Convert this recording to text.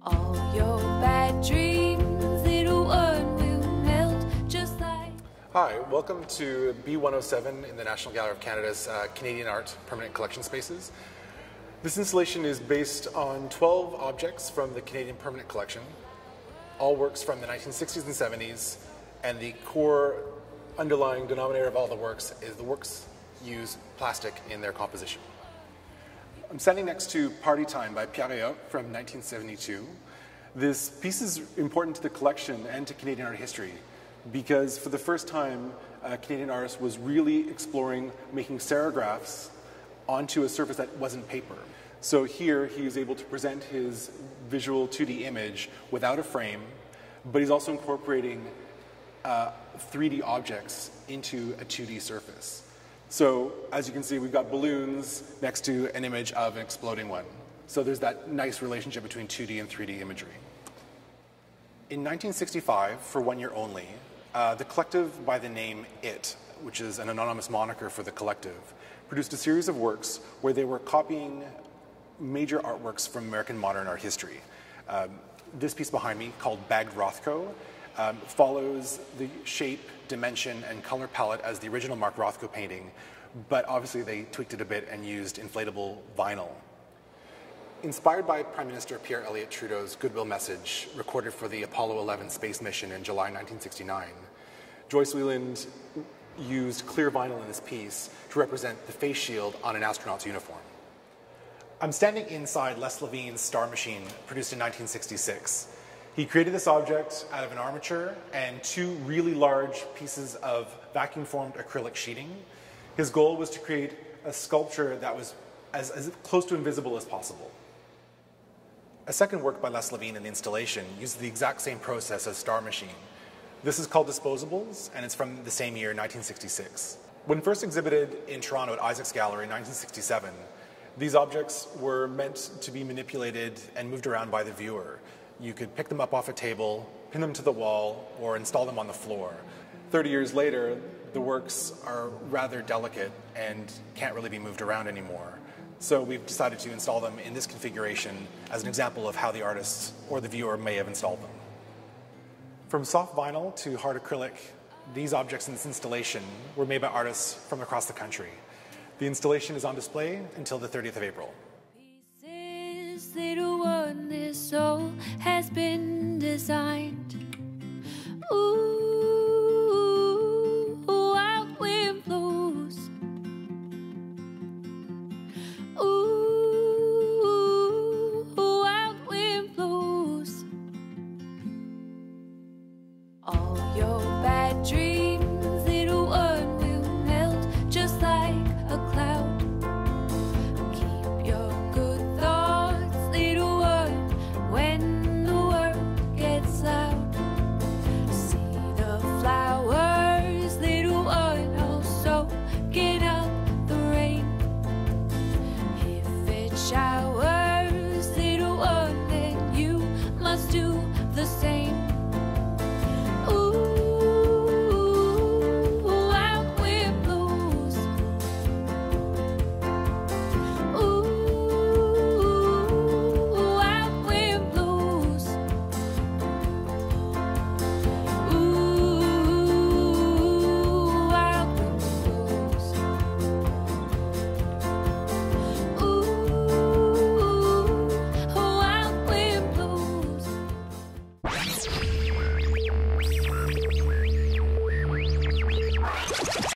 All your bad dreams, little one will melt just like... Hi, welcome to B107 in the National Gallery of Canada's Canadian Art Permanent Collection Spaces. This installation is based on 12 objects from the Canadian Permanent Collection, all works from the 1960s and 70s, and the core underlying denominator of all the works is the works use plastic in their composition. I'm standing next to Party Time by Pierre from 1972. This piece is important to the collection and to Canadian art history because for the first time, a Canadian artist was really exploring making serigraphs onto a surface that wasn't paper. So here he is able to present his visual 2D image without a frame, but he's also incorporating 3D objects into a 2D surface. So as you can see, we've got balloons next to an image of an exploding one. So there's that nice relationship between 2D and 3D imagery. In 1965, for 1 year only, the collective by the name IT, which is an anonymous moniker for the collective, produced a series of works where they were copying major artworks from American modern art history. This piece behind me, called Bagged Rothko, follows the shape, dimension, and color palette as the original Mark Rothko painting, but obviously they tweaked it a bit and used inflatable vinyl. Inspired by Prime Minister Pierre Elliott Trudeau's goodwill message recorded for the Apollo 11 space mission in July 1969, Joyce Wieland used clear vinyl in this piece to represent the face shield on an astronaut's uniform. I'm standing inside Les Levine's Star Machine, produced in 1966. He created this object out of an armature and 2 really large pieces of vacuum-formed acrylic sheeting. His goal was to create a sculpture that was as close to invisible as possible. A second work by Les Levine in the installation uses the exact same process as Star Machine. This is called Disposables, and it's from the same year, 1966. When first exhibited in Toronto at Isaac's Gallery in 1967, these objects were meant to be manipulated and moved around by the viewer. You could pick them up off a table, pin them to the wall, or install them on the floor. 30 years later, the works are rather delicate and can't really be moved around anymore. So we've decided to install them in this configuration as an example of how the artist or the viewer may have installed them. From soft vinyl to hard acrylic, these objects in this installation were made by artists from across the country. The installation is on display until the 30th of April. Little one, this soul has been designed